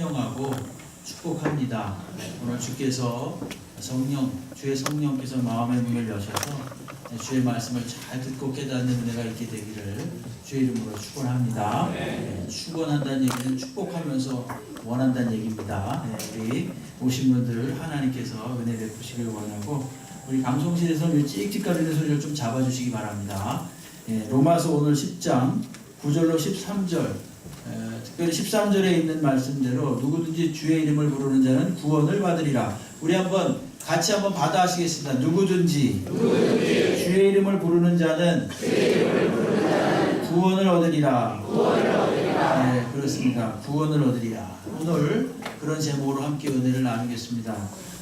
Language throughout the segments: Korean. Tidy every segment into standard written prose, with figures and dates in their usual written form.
환영하고 축복합니다. 오늘 주께서 주의 성령께서 마음의 문을 여셔서 주의 말씀을 잘 듣고 깨닫는 은혜가 있게 되기를 주의 이름으로 축원합니다. 축원한다는 얘기는 축복하면서 원한다는 얘기입니다. 우리 오신 분들 하나님께서 은혜 베푸시길 원하고, 우리 방송실에서 찍찍거리는 소리를 좀 잡아주시기 바랍니다. 로마서 오늘 10장 9절로 13절, 특별히 13절에 있는 말씀대로 누구든지 주의 이름을 부르는 자는 구원을 받으리라. 우리 같이 한번 받아하시겠습니다. 누구든지 주의 이름을 부르는 자는 구원을 얻으리라. 네, 그렇습니다. 구원을 얻으리라. 오늘 그런 제목으로 함께 은혜를 나누겠습니다.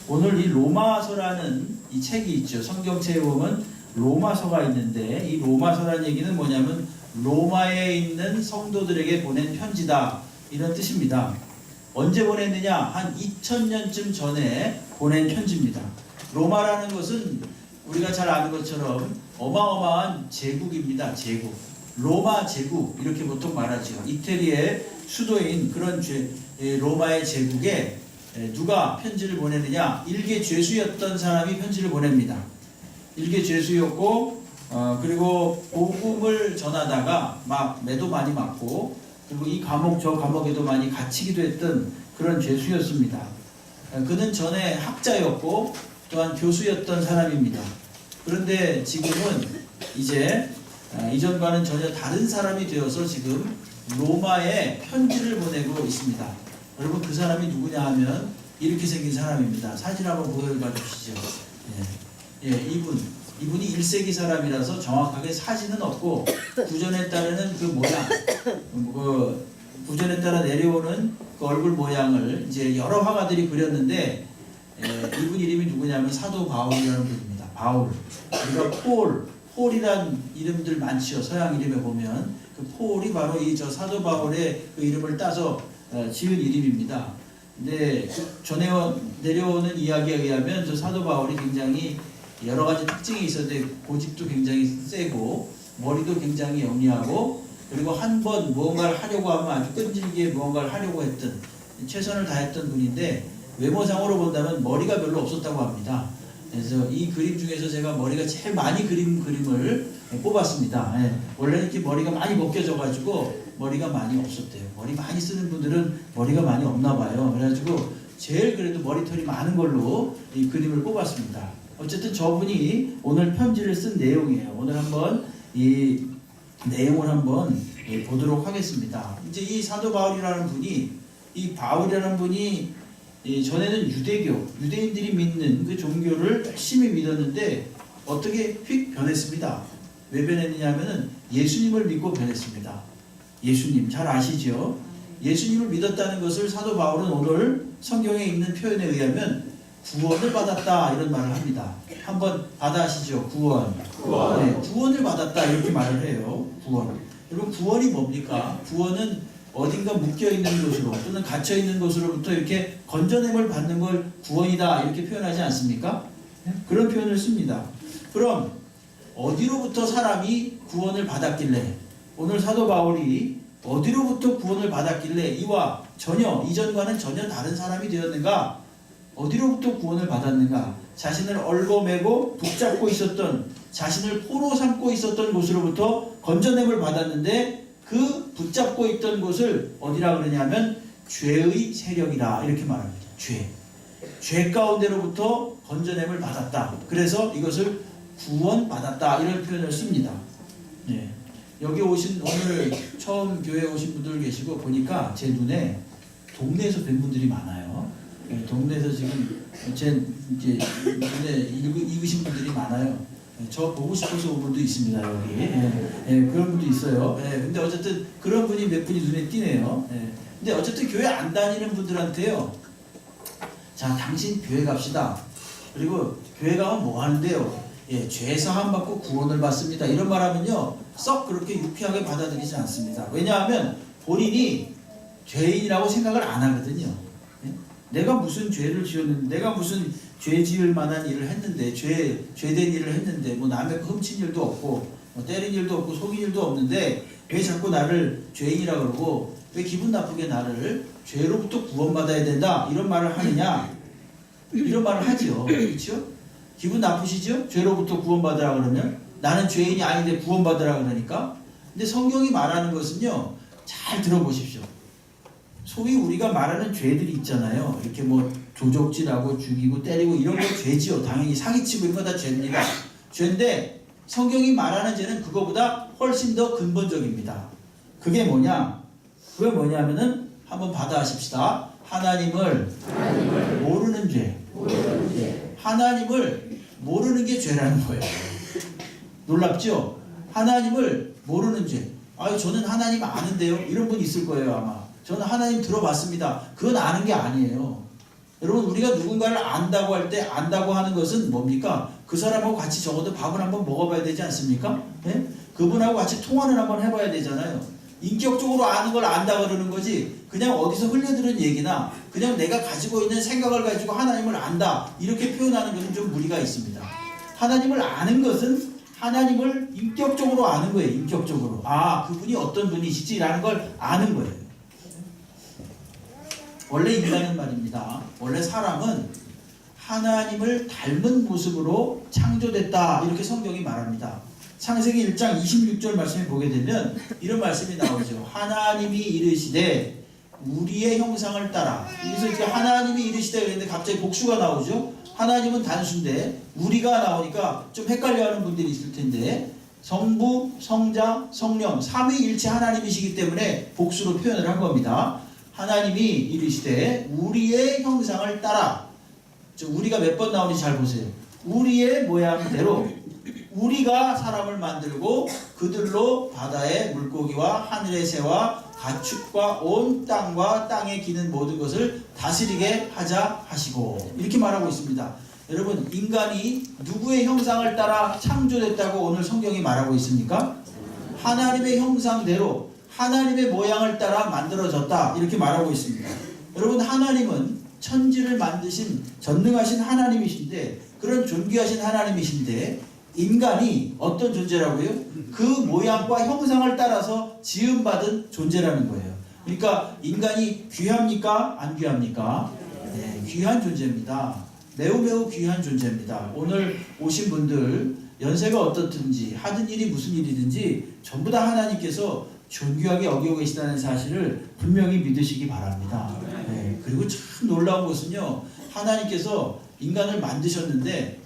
오늘 이 로마서라는 이 책이 있죠. 성경책에 보면 로마서가 있는데, 이 로마서라는 얘기는 뭐냐면 로마에 있는 성도들에게 보낸 편지다, 이런 뜻입니다. 언제 보냈느냐? 한 2000년쯤 전에 보낸 편지입니다. 로마라는 것은 우리가 잘 아는 것처럼 어마어마한 제국입니다. 제국. 로마 제국, 이렇게 보통 말하죠. 이태리의 수도인 그런 로마의 제국에 누가 편지를 보내느냐? 일개 죄수였던 사람이 편지를 보냅니다. 일개 죄수였고, 그리고 복음을 전하다가 막 매도 많이 맞고, 그리고 이 감옥 저 감옥에도 많이 갇히기도 했던 그런 죄수였습니다. 그는 전에 학자였고 또한 교수였던 사람입니다. 그런데 지금은 이제 이전과는 전혀 다른 사람이 되어서 지금 로마에 편지를 보내고 있습니다. 여러분, 그 사람이 누구냐 하면 이렇게 생긴 사람입니다. 사진 한번 보여봐 주시죠. 이분이 1세기 사람이라서 정확하게 사진은 없고, 구전에 따르는 그 모양, 구전에 따라 내려오는 그 얼굴 모양을 이제 여러 화가들이 그렸는데, 이분 이름이 누구냐면 사도 바울이라는 분입니다. 바울. 그러니까 폴이란 이름들 많지요. 서양 이름에 보면 그 폴이 바로 저 사도 바울의 그 이름을 따서 지은 이름입니다. 근데 전해 내려오는 이야기에 의하면 저 사도 바울이 굉장히 여러 가지 특징이 있었는데, 고집도 굉장히 세고 머리도 굉장히 영리하고, 그리고 한 번 무언가를 하려고 하면 아주 끈질기게 무언가를 하려고 했던, 최선을 다했던 분인데, 외모상으로 본다면 머리가 별로 없었다고 합니다. 그래서 이 그림 중에서 제가 머리가 제일 많이 그린 그림을 뽑았습니다. 원래는 이렇게 머리가 많이 벗겨져 가지고 머리가 많이 없었대요. 머리 많이 쓰는 분들은 머리가 많이 없나 봐요. 그래가지고 제일 그래도 머리털이 많은 걸로 이 그림을 뽑았습니다. 어쨌든 저분이 오늘 편지를 쓴 내용이에요. 오늘 한번 이 내용을 한번 보도록 하겠습니다. 이제 이 사도 바울이라는 분이, 전에는 유대인들이 믿는 그 종교를 열심히 믿었는데 어떻게 휙 변했습니다. 왜 변했느냐 하면은 예수님을 믿고 변했습니다. 예수님 잘 아시죠? 예수님을 믿었다는 것을 사도 바울은 오늘 성경에 있는 표현에 의하면 구원을 받았다, 이런 말을 합니다. 한번 받아하시죠. 구원. 네, 구원을 받았다, 이렇게 말을 해요. 구원. 여러분, 구원이 뭡니까? 구원은 어딘가 묶여있는 곳으로 또는 갇혀있는 곳으로부터 이렇게 건져냄을 받는 걸 구원이다, 이렇게 표현하지 않습니까? 그런 표현을 씁니다. 그럼 어디로부터 사람이 구원을 받았길래, 오늘 사도 바울이 어디로부터 구원을 받았길래 이전과는 전혀 다른 사람이 되었는가? 어디로부터 구원을 받았는가? 자신을 얽어매고 붙잡고 있었던, 자신을 포로 삼고 있었던 곳으로부터 건져냄을 받았는데, 그 붙잡고 있던 곳을 어디라 그러냐면 죄의 세력이라, 이렇게 말합니다. 죄 가운데로부터 건져냄을 받았다. 그래서 이것을 구원받았다, 이런 표현을 씁니다. 여기 오신, 오늘 처음 교회에 오신 분들 계시고, 보니까 제 눈에 동네에서 뵌 분들이 많아요. 동네에서 지금 제 눈에 익으신 분들이 많아요. 저 보고 싶어서 온 분도 있습니다, 여기. 그런 분도 있어요. 근데 어쨌든 그런 분이 몇 분이 눈에 띄네요. 근데 어쨌든 교회 안 다니는 분들한테요, 자, 당신 교회 갑시다. 그리고 교회 가면 뭐 하는데요? 죄 사함 받고 구원을 받습니다, 이런 말 하면요, 썩 그렇게 유쾌하게 받아들이지 않습니다. 왜냐하면 본인이 죄인이라고 생각을 안 하거든요. 내가 무슨 죄를 지었는데, 내가 무슨 죄 지을 만한 일을 했는데, 죄된 일을 했는데, 뭐 남의 훔친 일도 없고, 뭐 때린 일도 없고, 속인 일도 없는데, 왜 자꾸 나를 죄인이라 그러고, 왜 기분 나쁘게 나를 죄로부터 구원받아야 된다 이런 말을 하느냐? 이런 말을 하죠. 그렇죠? 기분 나쁘시죠? 죄로부터 구원받으라 그러면 나는 죄인이 아닌데 구원받으라 그러니까. 근데 성경이 말하는 것은요, 잘 들어보십시오. 소위 우리가 말하는 죄들이 있잖아요. 이렇게 뭐 조족질하고 죽이고 때리고 이런 거 죄지요. 당연히 사기치고 이런 거 다 죄입니다. 죄인데 성경이 말하는 죄는 그거보다 훨씬 더 근본적입니다. 그게 뭐냐? 그게 뭐냐면은 한번 받아하십시다. 하나님을 모르는 죄. 하나님을 모르는 게 죄라는 거예요. 놀랍죠? 하나님을 모르는 죄. 아유, 저는 하나님 아는데요. 이런 분 있을 거예요, 아마. 저는 하나님 들어봤습니다. 그건 아는 게 아니에요. 여러분, 우리가 누군가를 안다고 할 때 안다고 하는 것은 뭡니까? 그 사람하고 같이 적어도 밥을 한번 먹어봐야 되지 않습니까? 네? 그분하고 같이 통화를 한번 해봐야 되잖아요. 인격적으로 아는 걸 안다 그러는 거지, 그냥 어디서 흘려들은 얘기나 그냥 내가 가지고 있는 생각을 가지고 하나님을 안다 이렇게 표현하는 것은 좀 무리가 있습니다. 하나님을 아는 것은 하나님을 인격적으로 아는 거예요. 인격적으로. 아, 그분이 어떤 분이시지라는 걸 아는 거예요. 원래 인간은 말입니다. 원래 사람은 하나님을 닮은 모습으로 창조됐다 이렇게 성경이 말합니다. 창세기 1장 26절 말씀을 보게 되면 이런 말씀이 나오죠. 하나님이 이르시되 우리의 형상을 따라. 여기서 이제 하나님이 이르시되 그랬는데 갑자기 복수가 나오죠. 하나님은 단수인데 우리가 나오니까 좀 헷갈려하는 분들이 있을 텐데, 성부, 성자, 성령 삼위일체 하나님이시기 때문에 복수로 표현을 한 겁니다. 하나님이 이르시되 우리의 형상을 따라. 우리가 몇 번 나오는지 잘 보세요. 우리의 모양대로. 우리가 사람을 만들고 그들로 바다의 물고기와 하늘의 새와 가축과 온 땅과 땅에 기는 모든 것을 다스리게 하자 하시고, 이렇게 말하고 있습니다. 여러분, 인간이 누구의 형상을 따라 창조됐다고 오늘 성경이 말하고 있습니까? 하나님의 형상대로 하나님의 모양을 따라 만들어졌다 이렇게 말하고 있습니다. 여러분, 하나님은 천지를 만드신 전능하신 하나님이신데, 그런 존귀하신 하나님이신데 인간이 어떤 존재라고요? 그 모양과 형상을 따라서 지음받은 존재라는 거예요. 그러니까 인간이 귀합니까? 안 귀합니까? 네, 귀한 존재입니다. 매우 매우 귀한 존재입니다. 오늘 오신 분들 연세가 어떻든지 하든 일이 무슨 일이든지 전부 다 하나님께서 존귀하게 여기고 계시다는 사실을 분명히 믿으시기 바랍니다. 네, 그리고 참 놀라운 것은요, 하나님께서 인간을 만드셨는데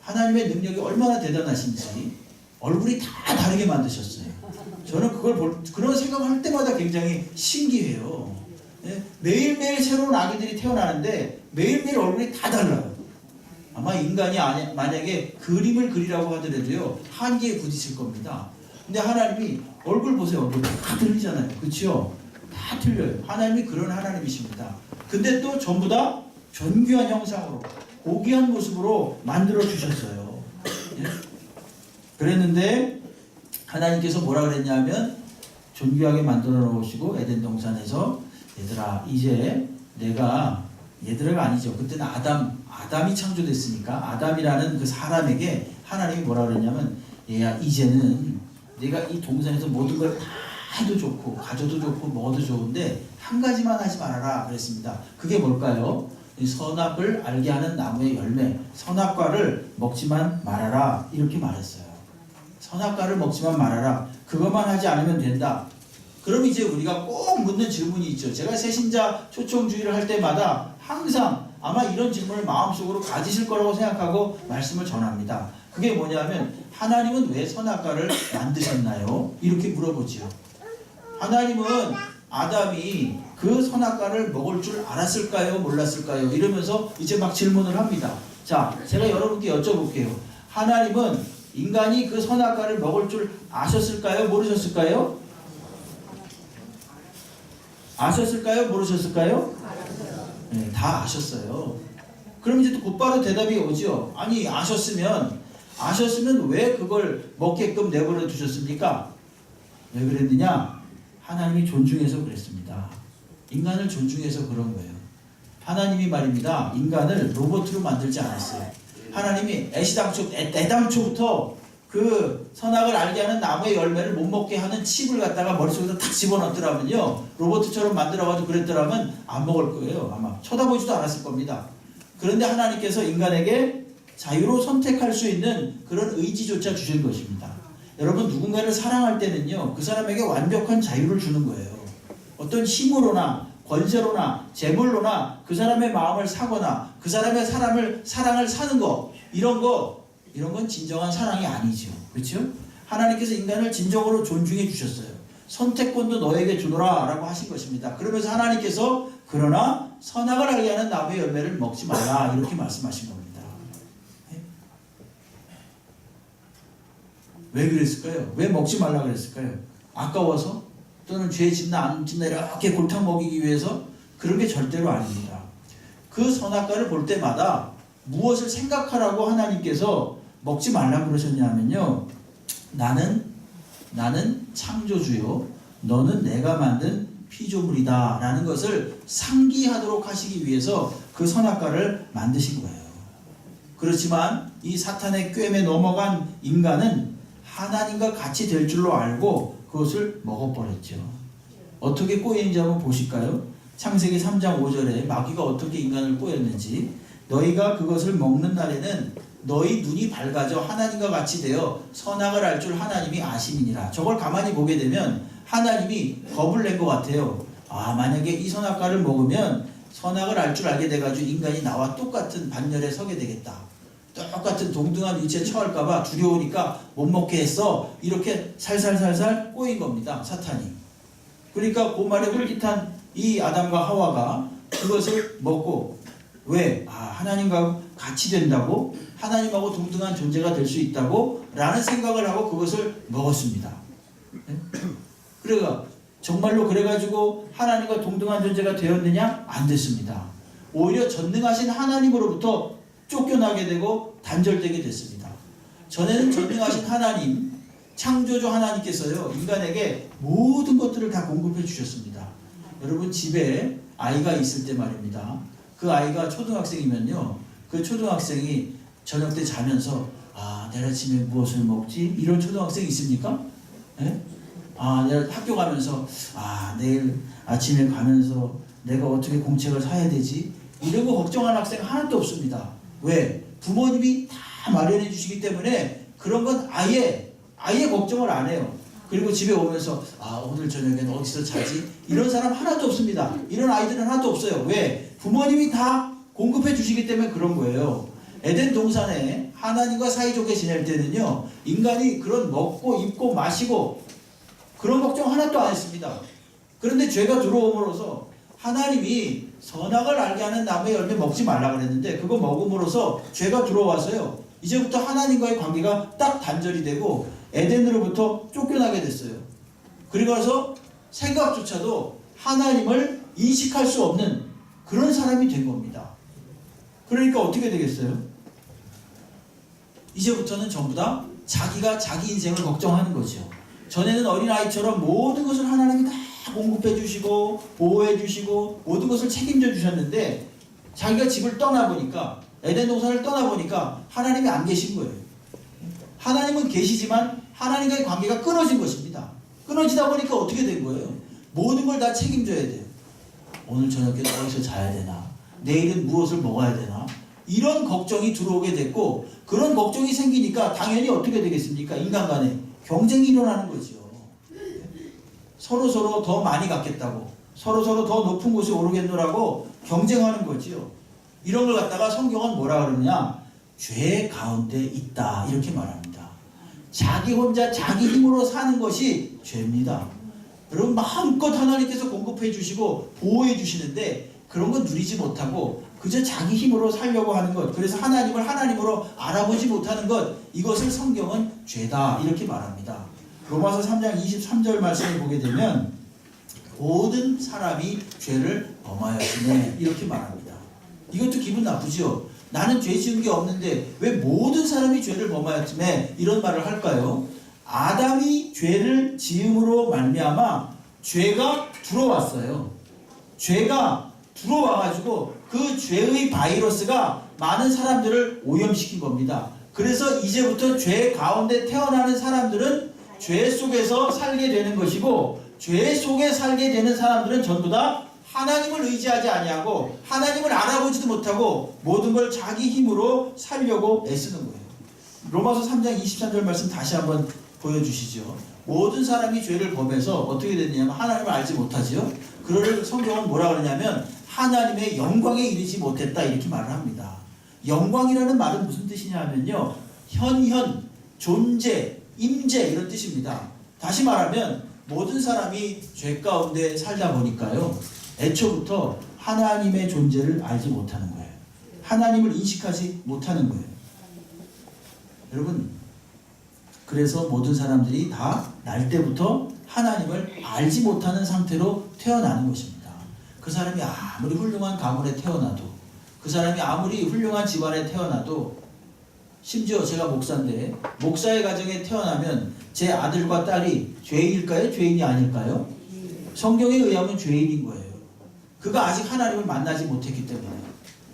하나님의 능력이 얼마나 대단하신지 얼굴이 다 다르게 만드셨어요. 저는 그런 생각을 할 때마다 굉장히 신기해요. 네? 매일매일 새로운 아기들이 태어나는데 매일매일 얼굴이 다 달라요. 아마 인간이 만약에 그림을 그리라고 하더라도요, 한계에 부딪힐 겁니다. 근데 하나님이 얼굴 보세요. 얼굴 다 틀리잖아요. 그렇죠? 다 틀려요. 하나님이 그런 하나님이십니다. 근데 또 전부 다 존귀한 형상으로 고귀한 모습으로 만들어 주셨어요. 예? 그랬는데 하나님께서 뭐라 그랬냐면, 존귀하게 만들어 놓으시고 에덴 동산에서 얘들아, 이제 내가, 얘들아가 아니죠. 그때는 아담이 창조됐으니까 아담이라는 그 사람에게 하나님이 뭐라 그랬냐면, 얘야, 이제는 내가 이 동산에서 모든 걸 다 해도 좋고 가져도 좋고 먹어도 좋은데 한 가지만 하지 말아라 그랬습니다. 그게 뭘까요? 선악을 알게 하는 나무의 열매, 선악과를 먹지만 말아라 이렇게 말했어요. 선악과를 먹지만 말아라. 그것만 하지 않으면 된다. 그럼 이제 우리가 꼭 묻는 질문이 있죠. 제가 새신자 초청주의를 할 때마다 항상 아마 이런 질문을 마음속으로 가지실 거라고 생각하고 말씀을 전합니다. 그게 뭐냐면, 하나님은 왜 선악과를 만드셨나요? 이렇게 물어보죠. 하나님은 아담이 그 선악과를 먹을 줄 알았을까요? 몰랐을까요? 이러면서 이제 막 질문을 합니다. 자, 제가 여러분께 여쭤볼게요. 하나님은 인간이 그 선악과를 먹을 줄 아셨을까요? 모르셨을까요? 아셨을까요? 모르셨을까요? 네, 다 아셨어요. 그럼 이제 또 곧바로 대답이 오죠. 아니, 아셨으면 왜 그걸 먹게끔 내버려 두셨습니까? 왜 그랬느냐? 하나님이 존중해서 그랬습니다. 인간을 존중해서 그런 거예요. 하나님이 말입니다, 인간을 로봇으로 만들지 않았어요. 하나님이 애당초부터 그 선악을 알게 하는 나무의 열매를 못 먹게 하는 칩을 갖다가 머릿속에서 탁 집어넣더라면요, 로봇처럼 만들어가지고 그랬더라면 안 먹을 거예요. 아마 쳐다보지도 않았을 겁니다. 그런데 하나님께서 인간에게 자유로 선택할 수 있는 그런 의지조차 주신 것입니다. 여러분, 누군가를 사랑할 때는요, 그 사람에게 완벽한 자유를 주는 거예요. 어떤 힘으로나 권세로나 재물로나 그 사람의 마음을 사거나 그 사람의 사랑을 사는 거, 이런 건 진정한 사랑이 아니죠. 그렇죠? 하나님께서 인간을 진정으로 존중해 주셨어요. 선택권도 너에게 주노라 라고 하신 것입니다. 그러면서 하나님께서 그러나 선악을 알게 하는 나무의 열매를 먹지 말라, 이렇게 말씀하신 겁니다. 왜 그랬을까요? 왜 먹지 말라 그랬을까요? 아까워서? 또는 죄 짓나 안 짓나 이렇게 골탕 먹이기 위해서? 그런 게 절대로 아닙니다. 그 선악과를 볼 때마다 무엇을 생각하라고 하나님께서 먹지 말라고 그러셨냐면요, 나는 창조주요, 너는 내가 만든 피조물이다 라는 것을 상기하도록 하시기 위해서 그 선악과를 만드신 거예요. 그렇지만 이 사탄의 꿰매 넘어간 인간은 하나님과 같이 될 줄로 알고 그것을 먹어버렸죠. 어떻게 꼬였는지 한번 보실까요? 창세기 3장 5절에 마귀가 어떻게 인간을 꼬였는지, 너희가 그것을 먹는 날에는 너희 눈이 밝아져 하나님과 같이 되어 선악을 알 줄 하나님이 아심이니라. 저걸 가만히 보게 되면 하나님이 겁을 낸 것 같아요. 만약에 이 선악과를 먹으면 선악을 알 줄 알게 돼가지고 인간이 나와 똑같은 반열에 서게 되겠다, 똑같은 동등한 위치에 처할까봐 두려우니까 못 먹게 했어, 이렇게 살살살살 꼬인 겁니다, 사탄이. 그러니까 그 말에 홀깃한 이 아담과 하와가 그것을 먹고, 왜? 하나님과 같이 된다고? 하나님하고 동등한 존재가 될 수 있다고? 라는 생각을 하고 그것을 먹었습니다. 그래가 정말로 그래가지고 하나님과 동등한 존재가 되었느냐? 안 됐습니다. 오히려 전능하신 하나님으로부터 쫓겨나게 되고 단절되게 됐습니다. 전에는 전능하신 하나님, 창조주 하나님께서요, 인간에게 모든 것들을 다 공급해 주셨습니다. 여러분, 집에 아이가 있을 때 말입니다, 그 아이가 초등학생이면요, 그 초등학생이 저녁 때 자면서 내일 아침에 무엇을 먹지? 이런 초등학생 있습니까? 네? 내가 학교 가면서 내일 아침에 가면서 내가 어떻게 공책을 사야 되지? 이러고 걱정하는 학생 하나도 없습니다. 왜? 부모님이 다 마련해 주시기 때문에 그런 건 아예 걱정을 안 해요. 그리고 집에 오면서 오늘 저녁에는 어디서 자지? 이런 사람 하나도 없습니다. 이런 아이들은 하나도 없어요. 왜? 부모님이 다 공급해 주시기 때문에 그런 거예요. 에덴 동산에 하나님과 사이좋게 지낼 때는요, 인간이 그런 먹고 입고 마시고 그런 걱정 하나도 안 했습니다. 그런데 죄가 들어옴으로써 하나님이 선악을 알게 하는 나무의 열매 먹지 말라 그랬는데, 그거 먹음으로써 죄가 들어와서요, 이제부터 하나님과의 관계가 딱 단절이 되고 에덴으로부터 쫓겨나게 됐어요. 그리고 나서 생각조차도 하나님을 인식할 수 없는 그런 사람이 된 겁니다. 그러니까 어떻게 되겠어요? 이제부터는 전부 다 자기가 자기 인생을 걱정하는 거죠. 전에는 어린아이처럼 모든 것을 하나님이 다 공급해 주시고 보호해 주시고 모든 것을 책임져 주셨는데, 자기가 집을 떠나보니까, 에덴 동산을 떠나보니까 하나님이 안 계신 거예요. 하나님은 계시지만 하나님과의 관계가 끊어진 것입니다. 끊어지다 보니까 어떻게 된 거예요? 모든 걸 다 책임져야 돼요. 오늘 저녁에 어디서 자야 되나? 내일은 무엇을 먹어야 되나? 이런 걱정이 들어오게 됐고, 그런 걱정이 생기니까 당연히 어떻게 되겠습니까? 인간 간에 경쟁이 일어나는 거죠. 서로 더 많이 갖겠다고, 서로 더 높은 곳에 오르겠노라고 경쟁하는 거지요. 이런 걸 갖다가 성경은 뭐라 그러냐? 죄 가운데 있다, 이렇게 말합니다. 자기 혼자 자기 힘으로 사는 것이 죄입니다. 여러분, 마음껏 하나님께서 공급해 주시고 보호해 주시는데 그런 건 누리지 못하고 그저 자기 힘으로 살려고 하는 것, 그래서 하나님을 하나님으로 알아보지 못하는 것, 이것을 성경은 죄다, 이렇게 말합니다. 로마서 3장 23절 말씀을 보게 되면 모든 사람이 죄를 범하였으네, 이렇게 말합니다. 이것도 기분 나쁘죠? 나는 죄 지은 게 없는데 왜 모든 사람이 죄를 범하였으며 이런 말을 할까요? 아담이 죄를 지음으로 말미암아 죄가 들어왔어요. 죄가 들어와가지고 그 죄의 바이러스가 많은 사람들을 오염시킨 겁니다. 그래서 이제부터 죄 가운데 태어나는 사람들은 죄 속에서 살게 되는 것이고, 죄 속에 살게 되는 사람들은 전부 다 하나님을 의지하지 아니하고 하나님을 알아보지도 못하고 모든 걸 자기 힘으로 살려고 애쓰는 거예요. 로마서 3장 23절 말씀 다시 한번 보여주시죠. 모든 사람이 죄를 범해서 어떻게 됐냐면 하나님을 알지 못하지요. 그를 성경은 뭐라 그러냐면 하나님의 영광에 이르지 못했다 이렇게 말을 합니다. 영광이라는 말은 무슨 뜻이냐 하면요, 현현, 존재, 임재 이런 뜻입니다. 다시 말하면 모든 사람이 죄 가운데 살다 보니까요, 애초부터 하나님의 존재를 알지 못하는 거예요. 하나님을 인식하지 못하는 거예요. 여러분, 그래서 모든 사람들이 다 날 때부터 하나님을 알지 못하는 상태로 태어나는 것입니다. 그 사람이 아무리 훌륭한 가문에 태어나도, 그 사람이 아무리 훌륭한 집안에 태어나도, 심지어 제가 목사인데 목사의 가정에 태어나면 제 아들과 딸이 죄인일까요? 죄인이 아닐까요? 성경에 의하면 죄인인 거예요. 그가 아직 하나님을 만나지 못했기 때문에,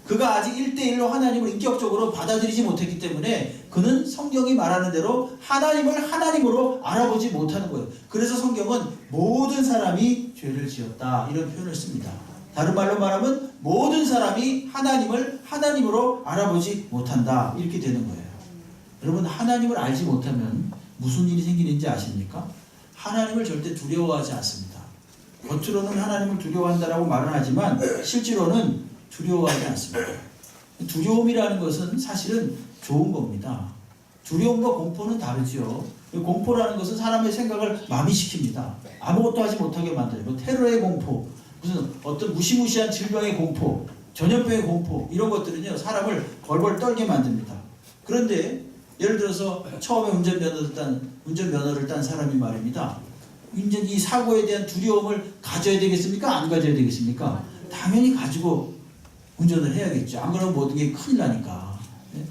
그가 아직 1대1로 하나님을 인격적으로 받아들이지 못했기 때문에 그는 성경이 말하는 대로 하나님을 하나님으로 알아보지 못하는 거예요. 그래서 성경은 모든 사람이 죄를 지었다 이런 표현을 씁니다. 다른 말로 말하면 모든 사람이 하나님을 하나님으로 알아보지 못한다 이렇게 되는 거예요. 여러분, 하나님을 알지 못하면 무슨 일이 생기는지 아십니까? 하나님을 절대 두려워하지 않습니다. 겉으로는 하나님을 두려워한다라고 말은 하지만 실제로는 두려워하지 않습니다. 두려움이라는 것은 사실은 좋은 겁니다. 두려움과 공포는 다르죠. 공포라는 것은 사람의 생각을 마비시킵니다. 아무것도 하지 못하게 만들어요. 뭐 테러의 공포, 무슨 어떤 무시무시한 질병의 공포, 전염병의 공포, 이런 것들은요 사람을 벌벌 떨게 만듭니다. 그런데 예를 들어서 처음에 운전면허를 딴 사람이 말입니다. 이제 이 사고에 대한 두려움을 가져야 되겠습니까? 안 가져야 되겠습니까? 당연히 가지고 운전을 해야겠죠. 안 그러면 모든 게 큰일 나니까. 네?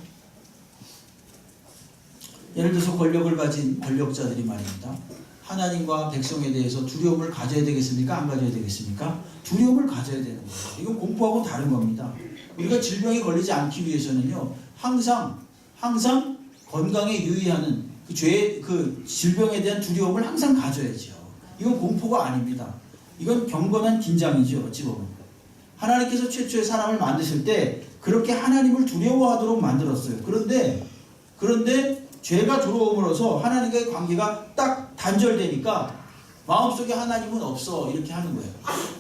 예를 들어서 권력을 가진 권력자들이 말입니다. 하나님과 백성에 대해서 두려움을 가져야 되겠습니까? 안 가져야 되겠습니까? 두려움을 가져야 되는 거예요. 이건 공포하고 다른 겁니다. 우리가 질병에 걸리지 않기 위해서는요, 항상 건강에 유의하는 그 질병에 대한 두려움을 항상 가져야죠. 이건 공포가 아닙니다. 이건 경건한 긴장이죠. 어찌 보면. 하나님께서 최초의 사람을 만드실 때 그렇게 하나님을 두려워하도록 만들었어요. 그런데 죄가 들어옴으로써 하나님과의 관계가 딱 단절되니까 마음속에 하나님은 없어 이렇게 하는 거예요.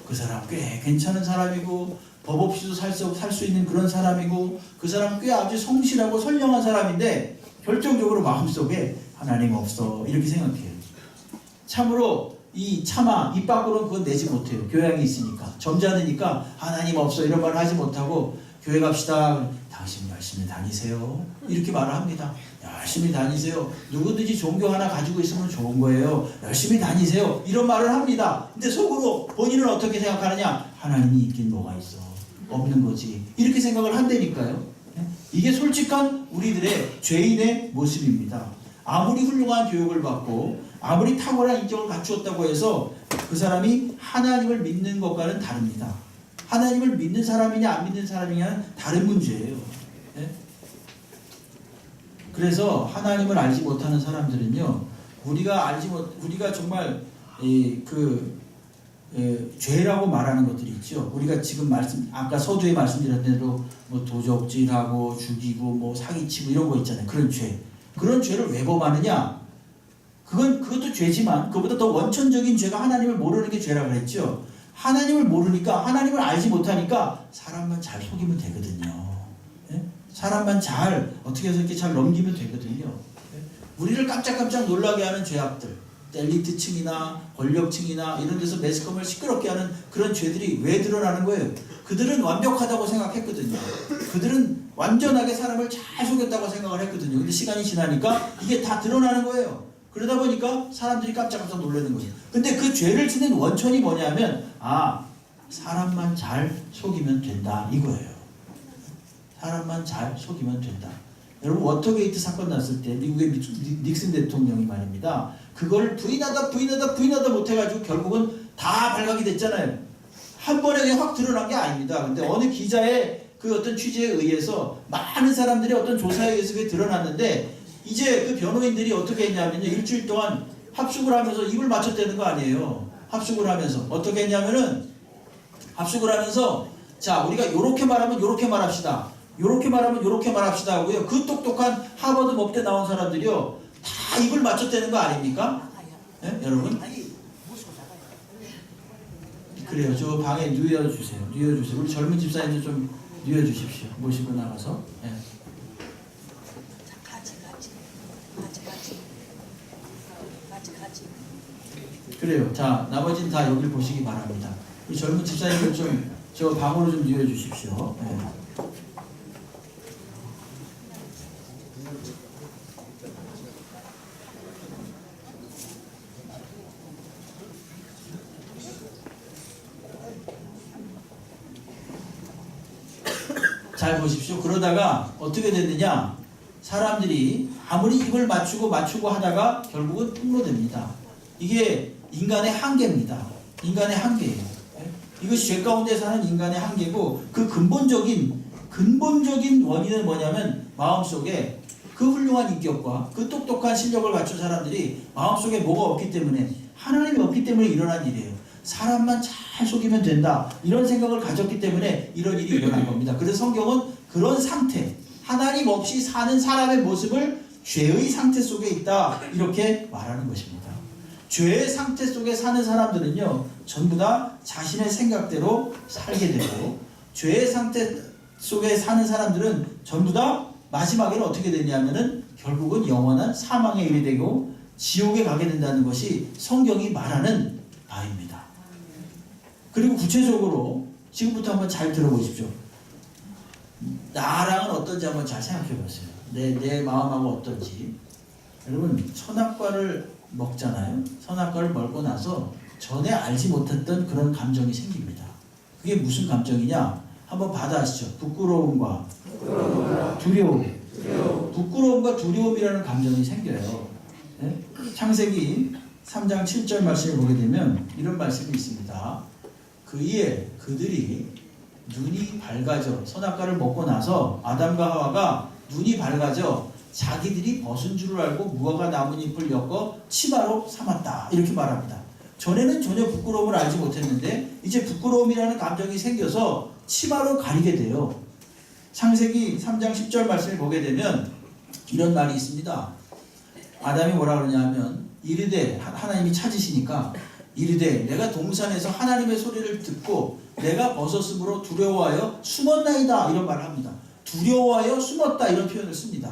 그 사람 꽤 괜찮은 사람이고 법 없이도 살 수 있는 그런 사람이고 그 사람 꽤 아주 성실하고 선량한 사람인데 결정적으로 마음속에 하나님 없어 이렇게 생각해요. 참으로 입 밖으로는 그건 내지 못해요. 교양이 있으니까. 점잖으니까 하나님 없어 이런 말을 하지 못하고 교회 갑시다. 당신 열심히 다니세요. 이렇게 말을 합니다. 열심히 다니세요. 누구든지 종교 하나 가지고 있으면 좋은 거예요. 열심히 다니세요. 이런 말을 합니다. 근데 속으로 본인은 어떻게 생각하느냐? 하나님이 있긴 뭐가 있어. 없는 거지. 이렇게 생각을 한다니까요. 이게 솔직한 우리들의 죄인의 모습입니다. 아무리 훌륭한 교육을 받고 아무리 탁월한 인격을 갖추었다고 해서 그 사람이 하나님을 믿는 것과는 다릅니다. 하나님을 믿는 사람이냐 안 믿는 사람이냐는 다른 문제예요. 네? 그래서 하나님을 알지 못하는 사람들은요, 우리가 정말 죄라고 말하는 것들이 있죠. 우리가 지금 아까 서두에 말씀드렸던 대로 뭐 도적질하고 죽이고 뭐 사기치고 이런 거 있잖아요. 그런 죄를 왜 범하느냐? 그것도 죄지만 그보다 더 원천적인 죄가 하나님을 모르는 게 죄라고 그랬죠. 하나님을 모르니까, 하나님을 알지 못하니까 사람만 잘 속이면 되거든요. 예? 사람만 잘 어떻게 해서 이렇게 잘 넘기면 되거든요. 예? 우리를 깜짝깜짝 놀라게 하는 죄악들, 엘리트층이나 권력층이나 이런 데서 매스컴을 시끄럽게 하는 그런 죄들이 왜 드러나는 거예요? 그들은 완벽하다고 생각했거든요. 그들은 완전하게 사람을 잘 속였다고 생각을 했거든요. 근데 시간이 지나니까 이게 다 드러나는 거예요. 그러다 보니까 사람들이 깜짝깜짝 놀라는 거예요. 근데 그 죄를 짓는 원천이 뭐냐면, 사람만 잘 속이면 된다 이거예요. 사람만 잘 속이면 된다. 여러분, 워터게이트 사건 났을 때 미국의 닉슨 대통령이 말입니다. 그걸 부인하다 못해가지고 결국은 다 발각이 됐잖아요. 한 번에 그냥 확 드러난 게 아닙니다. 근데 어느 기자의 그 어떤 취재에 의해서 많은 사람들이 어떤 조사에 의해서 그게 드러났는데 이제 그 변호인들이 어떻게 했냐면요. 일주일 동안 합숙을 하면서 입을 맞췄다는 거 아니에요. 합숙을 하면서 어떻게 했냐면은 합숙을 하면서 자 우리가 요렇게 말하면 요렇게 말합시다. 요렇게 말하면 요렇게 말합시다 하고요. 그 똑똑한 하버드 법대 나온 사람들이요. 다 입을 맞췄다는 거 아닙니까? 네? 여러분? 그래요. 저 방에 누워주세요. 누워주세요. 우리 젊은 집사님들 좀 누워주십시오. 모시고 나가서. 네. 그래요. 자, 나머지는 다 여기를 보시기 바랍니다. 우리 젊은 집사님들 좀 저 방으로 좀 누워주십시오. 네. 잘 보십시오. 그러다가 어떻게 됐느냐? 사람들이 아무리 입을 맞추고 하다가 결국은 폭로됩니다. 이게 인간의 한계입니다. 인간의 한계예요. 이것이 죄 가운데 사는 인간의 한계고 그 근본적인 원인은 뭐냐면 마음속에 그 훌륭한 인격과 그 똑똑한 실력을 갖춘 사람들이 마음속에 뭐가 없기 때문에 하나님이 없기 때문에 일어난 일이에요. 사람만 잘 속이면 된다. 이런 생각을 가졌기 때문에 이런 일이 일어난 겁니다. 그래서 성경은 그런 상태, 하나님 없이 사는 사람의 모습을 죄의 상태 속에 있다. 이렇게 말하는 것입니다. 죄의 상태 속에 사는 사람들은요, 전부 다 자신의 생각대로 살게 되고, 죄의 상태 속에 사는 사람들은 전부 다 마지막에는 어떻게 되냐면은 결국은 영원한 사망에 이르게 되고 지옥에 가게 된다는 것이 성경이 말하는 바입니다. 그리고 구체적으로 지금부터 한번 잘 들어보십시오. 나랑은 어떤지 한번 잘 생각해 보세요. 내 마음하고 어떤지. 여러분, 선악과를 먹잖아요. 선악과를 먹고 나서 전에 알지 못했던 그런 감정이 생깁니다. 그게 무슨 감정이냐? 한번 받아하시죠. 부끄러움과 두려움. 부끄러움과 두려움이라는 감정이 생겨요. 네? 창세기 3장 7절 말씀을 보게 되면 이런 말씀이 있습니다. 그이에 그들이 눈이 밝아져, 선악과를 먹고 나서 아담과 하와가 눈이 밝아져 자기들이 벗은 줄을 알고 무화과 나뭇잎을 엮어 치마로 삼았다. 이렇게 말합니다. 전에는 전혀 부끄러움을 알지 못했는데 이제 부끄러움이라는 감정이 생겨서 치마로 가리게 돼요. 창세기 3장 10절 말씀을 보게 되면 이런 말이 있습니다. 아담이 뭐라 그러냐 하면 이르되, 하나님이 찾으시니까 이르되 내가 동산에서 하나님의 소리를 듣고 내가 벗었으므로 두려워하여 숨었나이다. 이런 말을 합니다. 두려워하여 숨었다. 이런 표현을 씁니다.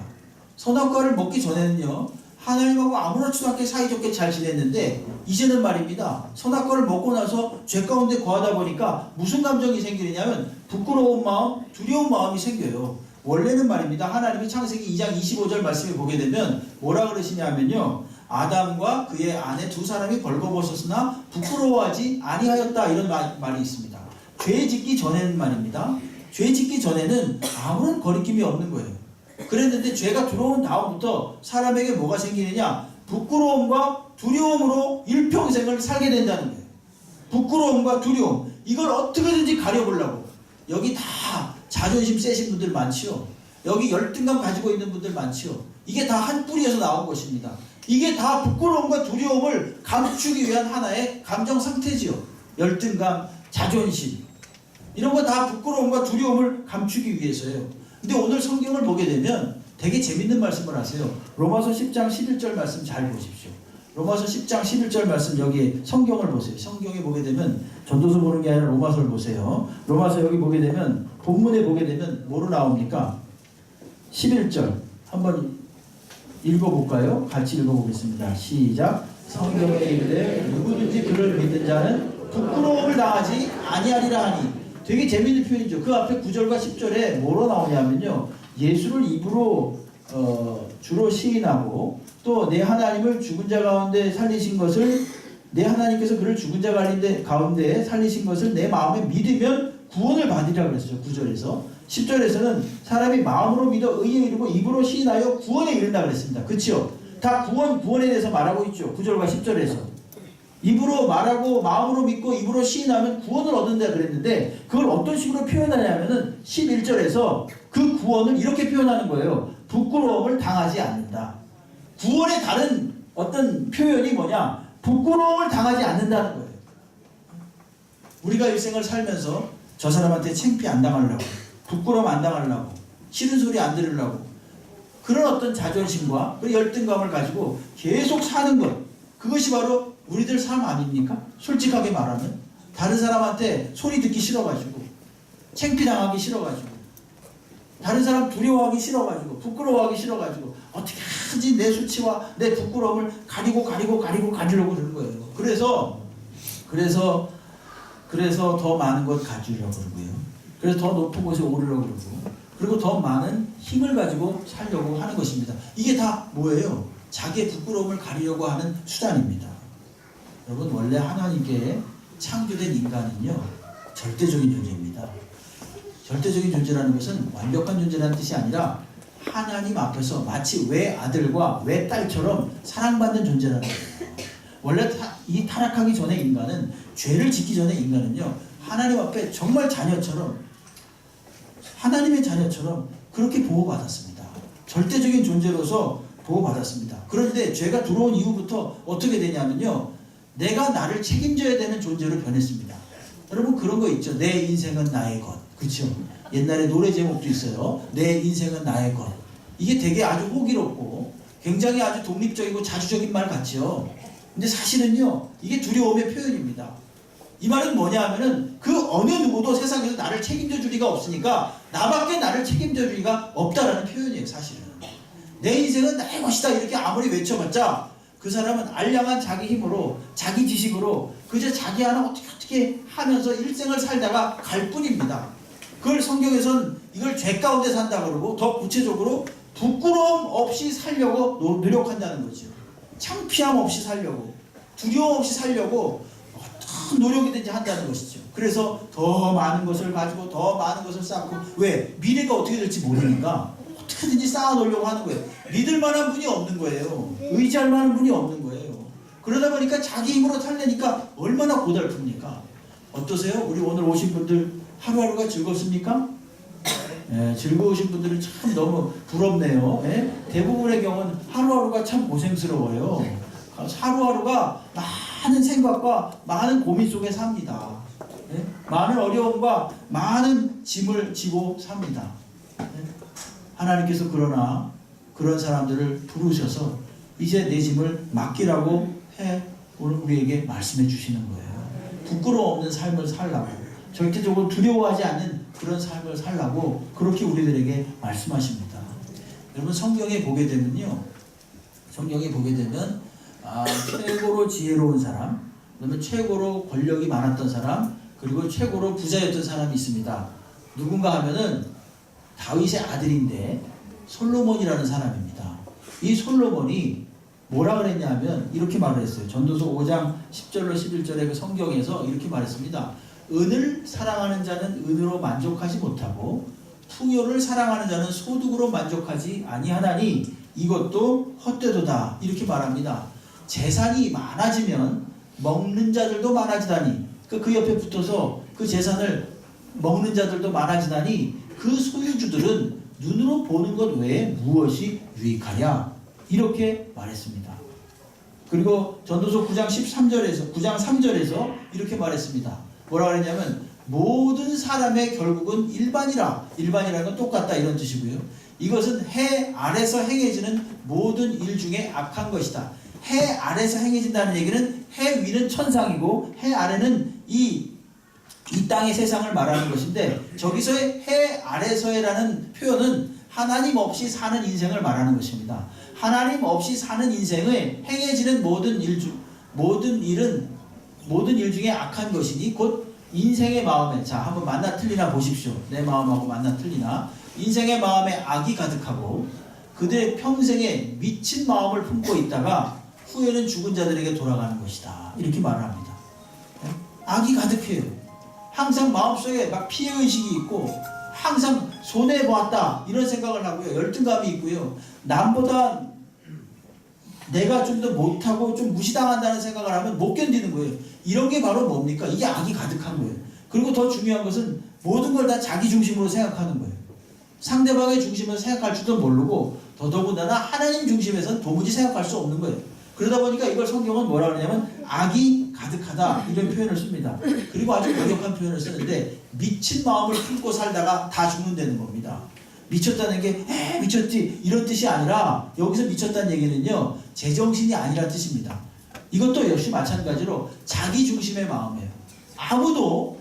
선악과를 먹기 전에는요, 하나님하고 아무렇지도 않게 사이좋게 잘 지냈는데 이제는 말입니다. 선악과를 먹고 나서 죄 가운데 거하다 보니까 무슨 감정이 생기느냐면 부끄러운 마음, 두려운 마음이 생겨요. 원래는 말입니다. 하나님이 창세기 2장 25절 말씀을 보게 되면 뭐라 그러시냐면요, 아담과 그의 아내 두 사람이 벌거벗었으나 부끄러워하지 아니하였다. 이런 말이 있습니다. 죄 짓기 전에는 말입니다. 죄 짓기 전에는 아무런 거리낌이 없는 거예요. 그랬는데 죄가 들어온 다음부터 사람에게 뭐가 생기느냐? 부끄러움과 두려움으로 일평생을 살게 된다는 거예요. 부끄러움과 두려움. 이걸 어떻게든지 가려보려고. 여기 다 자존심 세신 분들 많지요. 여기 열등감 가지고 있는 분들 많지요. 이게 다 한 뿌리에서 나온 것입니다. 이게 다 부끄러움과 두려움을 감추기 위한 하나의 감정 상태지요. 열등감, 자존심. 이런 거 다 부끄러움과 두려움을 감추기 위해서예요. 근데 오늘 성경을 보게 되면 되게 재밌는 말씀을 하세요. 로마서 10장 11절 말씀 잘 보십시오. 로마서 10장 11절 말씀, 여기 성경을 보세요. 성경에 보게 되면 전도서 보는 게 아니라 로마서를 보세요. 로마서 여기 보게 되면 본문에 보게 되면 뭐로 나옵니까? 11절 한번 읽어볼까요? 같이 읽어보겠습니다. 시작. 성경에 이르되 누구든지 그를 믿는 자는 부끄러움을 당하지 아니하리라 하니. 되게 재밌는 표현이죠. 그 앞에 9절과 10절에 뭐로 나오냐면요, 예수를 입으로 주로 시인하고 또 내 하나님을 죽은 자 가운데 살리신 것을, 내 하나님께서 그를 죽은 자 가운데 살리신 것을 내 마음에 믿으면 구원을 받으리라 그랬어요. 9절에서. 10절에서는 사람이 마음으로 믿어 의에 이르고 입으로 시인하여 구원에 이른다 그랬습니다. 그렇죠? 다 구원에 대해서 말하고 있죠. 9절과 10절에서. 입으로 말하고 마음으로 믿고 입으로 시인하면 구원을 얻는다 그랬는데 그걸 어떤 식으로 표현하냐면은 11절에서 그 구원을 이렇게 표현하는 거예요. 부끄러움을 당하지 않는다. 구원의 다른 어떤 표현이 뭐냐? 부끄러움을 당하지 않는다는 거예요. 우리가 일생을 살면서 저 사람한테 창피 안 당하려고, 부끄러움 안 당하려고, 싫은 소리 안 들으려고 그런 어떤 자존심과 그 열등감을 가지고 계속 사는 것, 그것이 바로 우리들 삶 아닙니까? 솔직하게 말하면 다른 사람한테 소리 듣기 싫어가지고, 창피당하기 싫어가지고, 다른 사람 두려워하기 싫어가지고, 부끄러워하기 싫어가지고 어떻게 하지 내 수치와 내 부끄러움을 가리려고 그러는 거예요. 그래서 더 많은 것 가지려고 그러고요. 그래서 더 높은 곳에 오르려고 그러고, 그리고 더 많은 힘을 가지고 살려고 하는 것입니다. 이게 다 뭐예요? 자기의 부끄러움을 가리려고 하는 수단입니다. 여러분, 원래 하나님께 창조된 인간은요, 절대적인 존재입니다. 절대적인 존재라는 것은 완벽한 존재라는 뜻이 아니라 하나님 앞에서 마치 외아들과 외딸처럼 사랑받는 존재라는 거예요. 원래 이 타락하기 전에 인간은, 죄를 짓기 전에 인간은요, 하나님 앞에 정말 자녀처럼, 하나님의 자녀처럼 그렇게 보호받았습니다. 절대적인 존재로서 보호받았습니다. 그런데 죄가 들어온 이후부터 어떻게 되냐면요, 내가 나를 책임져야 되는 존재로 변했습니다. 여러분, 그런 거 있죠. 내 인생은 나의 것. 그렇죠? 옛날에 노래 제목도 있어요. 내 인생은 나의 것. 이게 되게 아주 호기롭고 굉장히 아주 독립적이고 자주적인 말 같죠. 근데 사실은요, 이게 두려움의 표현입니다. 이 말은 뭐냐 하면은 그 어느 누구도 세상에서 나를 책임져 줄 리가 없으니까 나밖에 나를 책임져 줄 리가 없다라는 표현이에요. 사실은 내 인생은 나의 것이다 이렇게 아무리 외쳐봤자 그 사람은 알량한 자기 힘으로, 자기 지식으로 그저 자기 하나 어떻게 하면서 일생을 살다가 갈 뿐입니다. 그걸 성경에서는 이걸 죄 가운데 산다 그러고, 더 구체적으로 부끄러움 없이 살려고 노력한다는 거죠. 창피함 없이 살려고, 두려움 없이 살려고 어떤 노력이든지 한다는 것이죠. 그래서 더 많은 것을 가지고 더 많은 것을 쌓고, 왜? 미래가 어떻게 될지 모르니까 어떻게든지 쌓아놓으려고 하는 거예요. 믿을 만한 분이 없는 거예요. 의지할 만한 분이 없는 거예요. 그러다 보니까 자기 힘으로 살려니까 얼마나 고달픕니까? 어떠세요? 우리 오늘 오신 분들 하루하루가 즐겁습니까? 즐거우신 분들은 참 너무 부럽네요. 대부분의 경우는 하루하루가 참 고생스러워요. 하루하루가 많은 생각과 많은 고민 속에 삽니다. 많은 어려움과 많은 짐을 지고 삽니다. 하나님께서 그러나 그런 사람들을 부르셔서 이제 내 짐을 맡기라고 오늘 우리에게 말씀해 주시는 거예요. 부끄러움 없는 삶을 살라고, 절대적으로 두려워하지 않는 그런 삶을 살라고 그렇게 우리들에게 말씀하십니다. 여러분, 성경에 보게 되면 최고로 지혜로운 사람, 그다음에 최고로 권력이 많았던 사람, 그리고 최고로 부자였던 사람이 있습니다. 누군가 하면은 다윗의 아들인데 솔로몬이라는 사람입니다. 이 솔로몬이 뭐라 그랬냐면 이렇게 말을 했어요. 전도서 5장 10절로 11절의 그 성경에서 이렇게 말했습니다. 은을 사랑하는 자는 은으로 만족하지 못하고 풍요를 사랑하는 자는 소득으로 만족하지 아니하나니 이것도 헛되도다. 이렇게 말합니다. 재산이 많아지면 먹는 자들도 많아지다니, 그 옆에 붙어서 그 재산을 먹는 자들도 많아지다니 그 소유주들은 눈으로 보는 것 외에 무엇이 유익하냐, 이렇게 말했습니다. 그리고 전도서 9장 3절에서 이렇게 말했습니다. 뭐라 그랬냐면 모든 사람의 결국은 일반이라. 일반이라는 건 똑같다 이런 뜻이고요. 이것은 해 아래서 행해지는 모든 일 중에 악한 것이다. 해 아래서 행해진다는 얘기는 해 위는 천상이고 해 아래는 이 땅의 세상을 말하는 것인데, 저기서의 해 아래서의라는 표현은 하나님 없이 사는 인생을 말하는 것입니다. 하나님 없이 사는 인생에 행해지는 모든 일 중에 악한 것이니 곧 인생의 마음에, 자 한번 만나 틀리나 보십시오. 내 마음하고 만나 틀리나. 인생의 마음에 악이 가득하고 그들의 평생에 미친 마음을 품고 있다가 후에는 죽은 자들에게 돌아가는 것이다. 이렇게 말을 합니다. 악이 가득해요. 항상 마음속에 막 피해의식이 있고 항상 손해보았다 이런 생각을 하고요. 열등감이 있고요. 남보다 내가 좀 더 못하고 좀 무시당한다는 생각을 하면 못 견디는 거예요. 이런 게 바로 뭡니까? 이게 악이 가득한 거예요. 그리고 더 중요한 것은 모든 걸 다 자기 중심으로 생각하는 거예요. 상대방의 중심을 생각할 줄도 모르고 더더군다나 하나님 중심에서는 도무지 생각할 수 없는 거예요. 그러다 보니까 이걸 성경은 뭐라 그러냐면 악이 가득하다 이런 표현을 씁니다. 그리고 아주 강력한 표현을 쓰는데 미친 마음을 품고 살다가 다 죽는다는 겁니다. 미쳤다는 게 미쳤지 이런 뜻이 아니라 여기서 미쳤다는 얘기는요 제정신이 아니란 뜻입니다. 이것도 역시 마찬가지로 자기 중심의 마음이에요. 아무도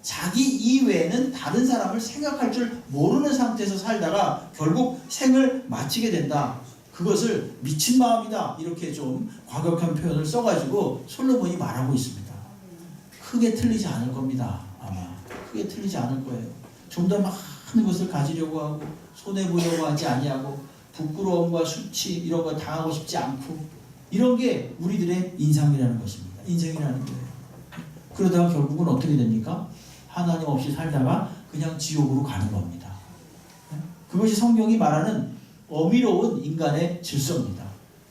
자기 이외에는 다른 사람을 생각할 줄 모르는 상태에서 살다가 결국 생을 마치게 된다. 그것을 미친 마음이다 이렇게 좀 과격한 표현을 써가지고 솔로몬이 말하고 있습니다. 크게 틀리지 않을 겁니다. 아마 크게 틀리지 않을 거예요. 좀 더 많은 것을 가지려고 하고 손해보려고 하지 아니하고 부끄러움과 수치 이런 거 당하고 싶지 않고 이런 게 우리들의 인상이라는 것입니다. 인생이라는 거예요. 그러다가 결국은 어떻게 됩니까? 하나님 없이 살다가 그냥 지옥으로 가는 겁니다. 그것이 성경이 말하는 어미로운 인간의 질서입니다.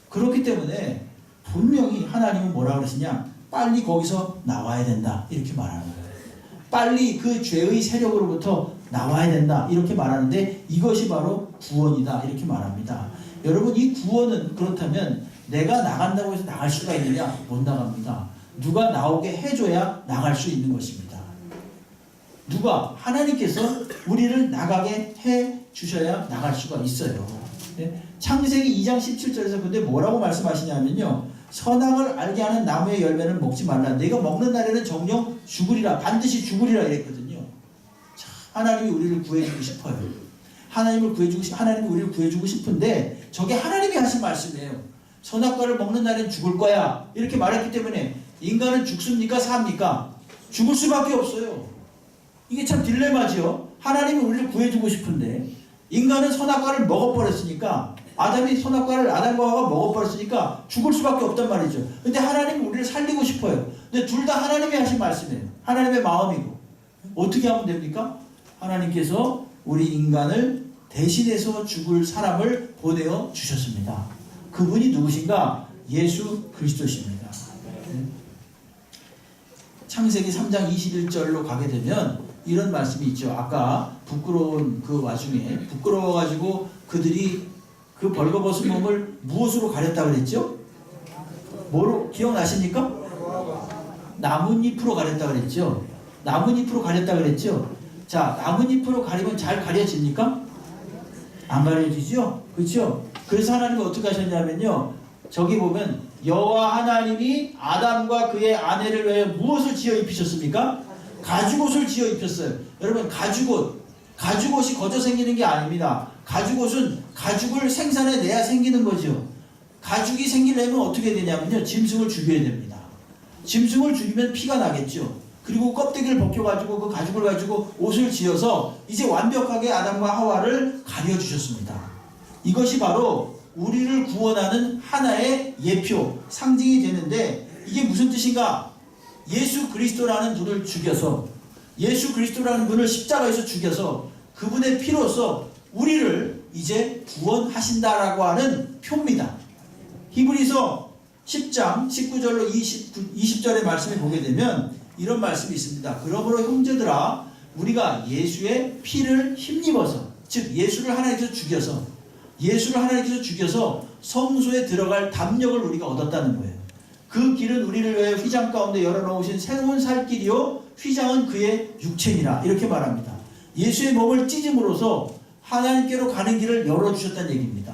그렇기 때문에 분명히 하나님은 뭐라 그러시냐? 빨리 거기서 나와야 된다 이렇게 말하는 거예요. 빨리 그 죄의 세력으로부터 나와야 된다 이렇게 말하는데 이것이 바로 구원이다 이렇게 말합니다. 여러분 이 구원은 그렇다면 내가 나간다고 해서 나갈 수가 있느냐? 못 나갑니다. 누가 나오게 해줘야 나갈 수 있는 것입니다. 누가? 하나님께서 우리를 나가게 해주셔야 나갈 수가 있어요. 네? 창세기 2장 17절에서 근데 뭐라고 말씀하시냐면요. 선악을 알게 하는 나무의 열매는 먹지 말라. 내가 먹는 날에는 정녕 죽으리라. 반드시 죽으리라 이랬거든요. 참, 하나님이 우리를 구해주고 싶어요. 하나님이 우리를 구해주고 싶은데 저게 하나님이 하신 말씀이에요. 선악과를 먹는 날엔 죽을 거야. 이렇게 말했기 때문에 인간은 죽습니까? 삽니까? 죽을 수밖에 없어요. 이게 참 딜레마지요. 하나님이 우리를 구해주고 싶은데 인간은 선악과를 먹어버렸으니까 아담과 하와가 먹어버렸으니까 죽을 수밖에 없단 말이죠. 근데 하나님은 우리를 살리고 싶어요. 근데 둘 다 하나님이 하신 말씀이에요. 하나님의 마음이고 어떻게 하면 됩니까? 하나님께서 우리 인간을 대신해서 죽을 사람을 보내어 주셨습니다. 그분이 누구신가? 예수 그리스도십니다. 창세기 3장 21절로 가게 되면 이런 말씀이 있죠. 아까 부끄러운 그 와중에 부끄러워가지고 그들이 그 벌거벗은 몸을 무엇으로 가렸다고 그랬죠? 뭐로 기억나십니까? 나뭇잎으로 가렸다고 그랬죠. 나뭇잎으로 가렸다고 그랬죠. 자, 나뭇잎으로 가리면 잘 가려집니까? 안 가려지죠? 그렇죠? 그래서 하나님은 어떻게 하셨냐면요. 저기 보면 여호와 하나님이 아담과 그의 아내를 위해 무엇을 지어 입히셨습니까? 가죽옷을 지어 입혔어요. 여러분 가죽옷이 거저 생기는 게 아닙니다. 가죽옷은 가죽을 생산해내야 생기는 거죠. 가죽이 생기려면 어떻게 되냐면요. 짐승을 죽여야 됩니다. 짐승을 죽이면 피가 나겠죠. 그리고 껍데기를 벗겨가지고 그 가죽을 가지고 옷을 지어서 이제 완벽하게 아담과 하와를 가려주셨습니다. 이것이 바로 우리를 구원하는 하나의 예표, 상징이 되는데 이게 무슨 뜻인가? 예수 그리스도라는 분을 죽여서 예수 그리스도라는 분을 십자가에서 죽여서 그분의 피로서 우리를 이제 구원하신다라고 하는 표입니다. 히브리서 10장 19절로 20절의 말씀을 보게 되면 이런 말씀이 있습니다. 그러므로 형제들아 우리가 예수의 피를 힘입어서 즉 예수를 하나님께서 죽여서 성소에 들어갈 담력을 우리가 얻었다는 거예요. 그 길은 우리를 위해 휘장 가운데 열어놓으신 새로운 살 길이요 휘장은 그의 육체니라 이렇게 말합니다. 예수의 몸을 찢음으로써 하나님께로 가는 길을 열어주셨다는 얘기입니다.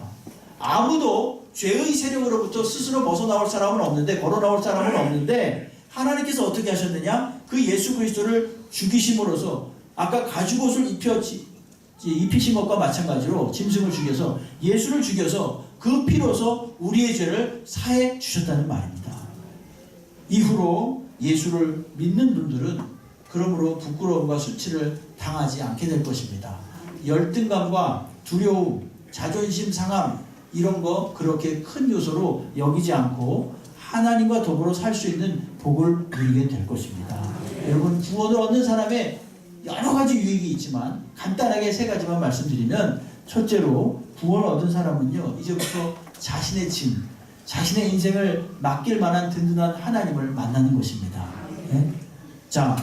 아무도 죄의 세력으로부터 스스로 벗어나올 사람은 없는데 걸어나올 사람은 없는데 하나님께서 어떻게 하셨느냐? 그 예수 그리스도를 죽이심으로써 아까 가죽옷을 입히신 것과 마찬가지로 짐승을 죽여서 예수를 죽여서 그 피로서 우리의 죄를 사해 주셨다는 말입니다. 이후로 예수를 믿는 분들은 그러므로 부끄러움과 수치를 당하지 않게 될 것입니다. 열등감과 두려움, 자존심 상함 이런 거 그렇게 큰 요소로 여기지 않고 하나님과 더불어 살 수 있는 복을 누리게 될 것입니다. 여러분 구원을 얻는 사람의 여러 가지 유익이 있지만 간단하게 세 가지만 말씀드리면 첫째로 구원을 얻은 사람은요 이제부터 자신의 짐, 자신의 인생을 맡길 만한 든든한 하나님을 만나는 것입니다. 네? 자,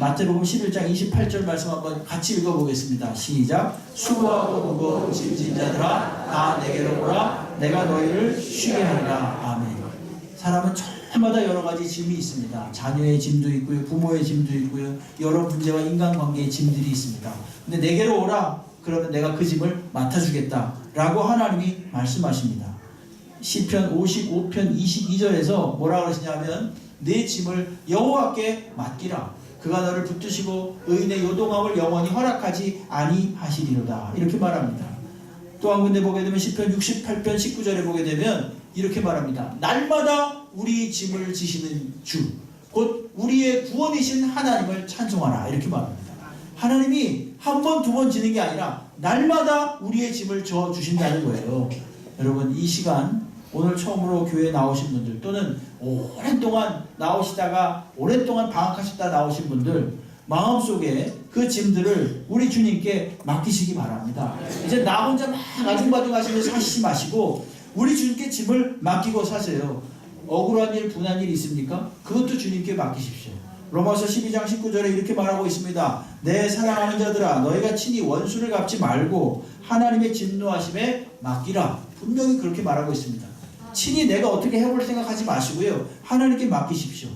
마태복음 11장 28절 말씀 한번 같이 읽어보겠습니다. 시작. 수고하고 무거운 짐진 자들아 다 내게로 오라. 내가 너희를 쉬게 하리라. 아멘. 사람은 저마다 여러 가지 짐이 있습니다. 자녀의 짐도 있고요, 부모의 짐도 있고요, 여러 문제와 인간관계의 짐들이 있습니다. 근데 내게로 오라. 그러면 내가 그 짐을 맡아주겠다 라고 하나님이 말씀하십니다. 시편 55편 22절에서 뭐라 그러시냐면 내 짐을 여호와께 맡기라. 그가 너를 붙드시고 의인의 요동함을 영원히 허락하지 아니하시리로다. 이렇게 말합니다. 또 한 군데 보게 되면 시편 68편 19절에 보게 되면 이렇게 말합니다. 날마다 우리 짐을 지시는 주, 곧 우리의 구원이신 하나님을 찬송하라. 이렇게 말합니다. 하나님이 한 번, 두 번 지는 게 아니라 날마다 우리의 짐을 져 주신다는 거예요. 여러분, 이 시간 오늘 처음으로 교회에 나오신 분들 또는 오랫동안 나오시다가 오랫동안 방학하셨다 나오신 분들 마음속에 그 짐들을 우리 주님께 맡기시기 바랍니다. 이제 나 혼자 막 아둥바둥 하시면서 사시지 마시고 우리 주님께 짐을 맡기고 사세요. 억울한 일, 분한 일 있습니까? 그것도 주님께 맡기십시오. 로마서 12장 19절에 이렇게 말하고 있습니다. 내 사랑하는 자들아 너희가 친히 원수를 갚지 말고 하나님의 진노하심에 맡기라. 분명히 그렇게 말하고 있습니다. 친히 내가 어떻게 해볼 생각하지 마시고요. 하나님께 맡기십시오.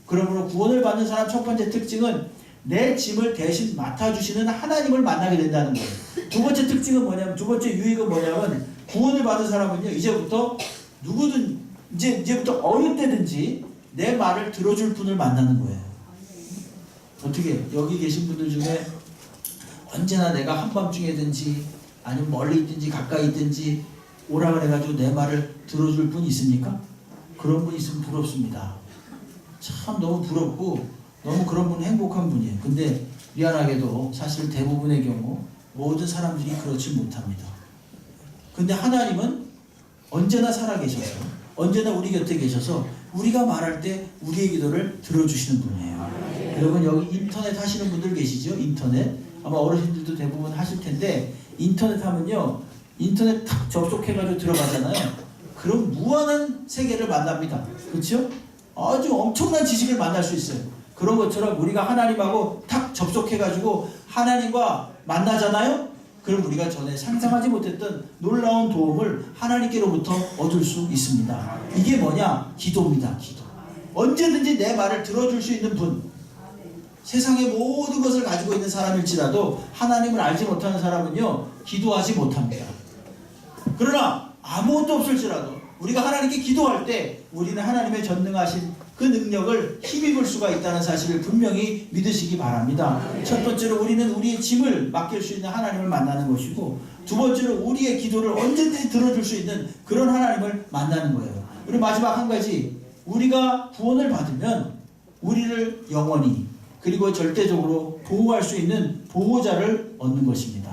그러므로 구원을 받는 사람 첫 번째 특징은 내 짐을 대신 맡아주시는 하나님을 만나게 된다는 거예요. 두 번째 특징은 뭐냐면, 두 번째 유익은 뭐냐면 구원을 받은 사람은요. 이제부터 누구든 이제부터 어느 때든지 내 말을 들어줄 분을 만나는 거예요. 어떻게 여기 계신 분들 중에 언제나 내가 한밤중에든지 아니면 멀리 있든지 가까이 있든지 오라 그래가지고 내 말을 들어줄 분 있습니까? 그런 분 있으면 부럽습니다. 참 너무 부럽고 너무 그런 분 행복한 분이에요. 근데 미안하게도 사실 대부분의 경우 모든 사람들이 그렇지 못합니다. 근데 하나님은 언제나 살아계셔서 언제나 우리 곁에 계셔서 우리가 말할 때 우리의 기도를 들어주시는 분이에요. 여러분 여기 인터넷 하시는 분들 계시죠? 인터넷 아마 어르신들도 대부분 하실 텐데 인터넷 하면요 인터넷 탁 접속해가지고 들어가잖아요. 그럼 무한한 세계를 만납니다. 그렇죠? 아주 엄청난 지식을 만날 수 있어요. 그런 것처럼 우리가 하나님하고 탁 접속해가지고 하나님과 만나잖아요. 그럼 우리가 전에 상상하지 못했던 놀라운 도움을 하나님께로부터 얻을 수 있습니다. 이게 뭐냐? 기도입니다. 기도. 언제든지 내 말을 들어줄 수 있는 분. 세상의 모든 것을 가지고 있는 사람일지라도 하나님을 알지 못하는 사람은요 기도하지 못합니다. 그러나 아무것도 없을지라도 우리가 하나님께 기도할 때 우리는 하나님의 전능하신 그 능력을 힘입을 수가 있다는 사실을 분명히 믿으시기 바랍니다. 첫 번째로 우리는 우리의 짐을 맡길 수 있는 하나님을 만나는 것이고 두 번째로 우리의 기도를 언제든지 들어줄 수 있는 그런 하나님을 만나는 거예요. 그리고 마지막 한 가지, 우리가 구원을 받으면 우리를 영원히 그리고 절대적으로 보호할 수 있는 보호자를 얻는 것입니다.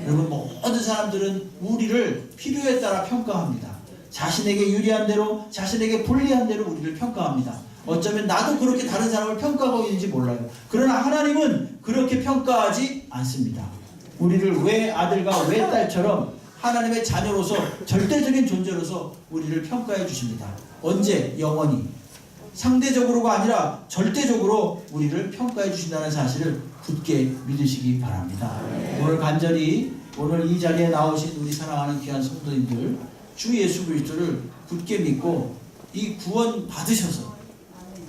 여러분 모든 사람들은 우리를 필요에 따라 평가합니다. 자신에게 유리한 대로 자신에게 불리한 대로 우리를 평가합니다. 어쩌면 나도 그렇게 다른 사람을 평가하고 있는지 몰라요. 그러나 하나님은 그렇게 평가하지 않습니다. 우리를 왜 아들과 왜 딸처럼 하나님의 자녀로서 절대적인 존재로서 우리를 평가해 주십니다. 언제? 영원히. 상대적으로가 아니라 절대적으로 우리를 평가해 주신다는 사실을 굳게 믿으시기 바랍니다. 오늘 간절히 오늘 이 자리에 나오신 우리 사랑하는 귀한 성도님들 주 예수 그리스도를 굳게 믿고 이 구원 받으셔서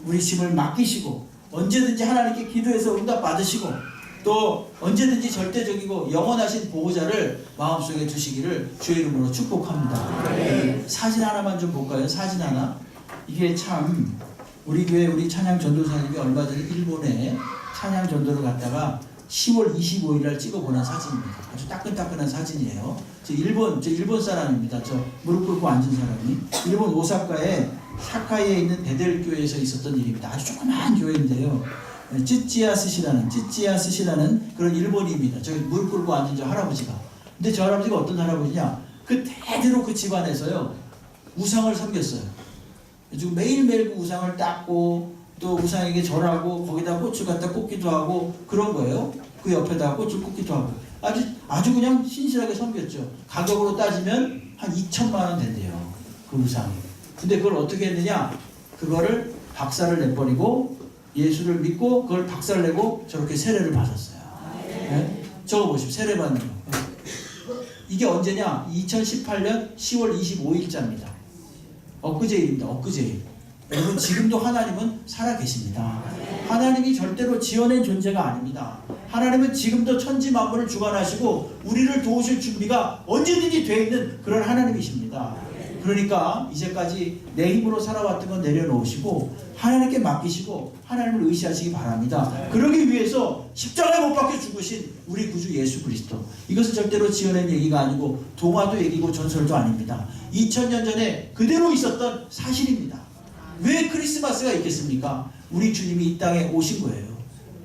우리 짐을 맡기시고 언제든지 하나님께 기도해서 응답 받으시고 또 언제든지 절대적이고 영원하신 보호자를 마음속에 두시기를 주의 이름으로 축복합니다. 사진 하나만 좀 볼까요? 사진 하나. 이게 참 우리 교회 우리 찬양 전도사님이 얼마 전에 일본에 찬양 전도를 갔다가 10월 25일 날 찍어보낸 사진입니다. 아주 따끈따끈한 사진이에요. 저 일본 사람입니다. 저 무릎 꿇고 앉은 사람이. 일본 오사카에 사카이에 있는 베델교회에서 있었던 일입니다. 아주 조그마한 교회인데요. 찌찌야스시라는 그런 일본인입니다. 저 무릎 꿇고 앉은 저 할아버지가. 근데 저 할아버지가 어떤 할아버지냐? 그 대대로 그 집안에서요. 우상을 섬겼어요. 지금 매일매일 그 우상을 닦고 또 우상에게 절하고 거기다 꽃을 갖다 꽂기도 하고 그런 거예요. 그 옆에다가 꽃을 꽂기도 하고 아주 그냥 신실하게 섬겼죠. 가격으로 따지면 한 2천만 원 된대요. 그 우상이. 근데 그걸 어떻게 했느냐? 그거를 박살을 내버리고 예수를 믿고 그걸 박살내고 저렇게 세례를 받았어요. 네? 저거 보십시오. 세례 받는 거. 이게 언제냐? 2018년 10월 25일자입니다. 엊그제일입니다. 엊그제일. 여러분 지금도 하나님은 살아계십니다. 하나님이 절대로 지어낸 존재가 아닙니다. 하나님은 지금도 천지 만물을 주관하시고 우리를 도우실 준비가 언제든지 되어 있는 그런 하나님이십니다. 그러니까 이제까지 내 힘으로 살아왔던 건 내려놓으시고 하나님께 맡기시고 하나님을 의지하시기 바랍니다. 그러기 위해서 십자가에 못 박혀 죽으신 우리 구주 예수 그리스도. 이것은 절대로 지어낸 얘기가 아니고 동화도 얘기고 전설도 아닙니다. 2000년 전에 그대로 있었던 사실입니다. 왜 크리스마스가 있겠습니까? 우리 주님이 이 땅에 오신 거예요.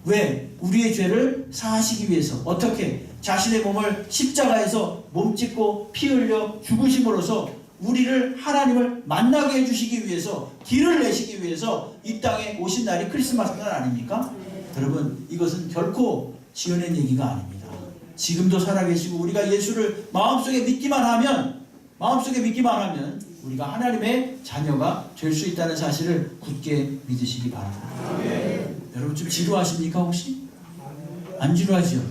왜? 우리의 죄를 사하시기 위해서. 어떻게? 자신의 몸을 십자가에서 몸짓고 피 흘려 죽으심으로써 우리를 하나님을 만나게 해주시기 위해서, 길을 내시기 위해서 이 땅에 오신 날이 크리스마스 날 아닙니까? 여러분 이것은 결코 지어낸 얘기가 아닙니다. 지금도 살아계시고 우리가 예수를 마음속에 믿기만 하면 우리가 하나님의 자녀가 될 수 있다는 사실을 굳게 믿으시기 바랍니다. 여러분 좀 지루하십니까 혹시? 안 지루하죠?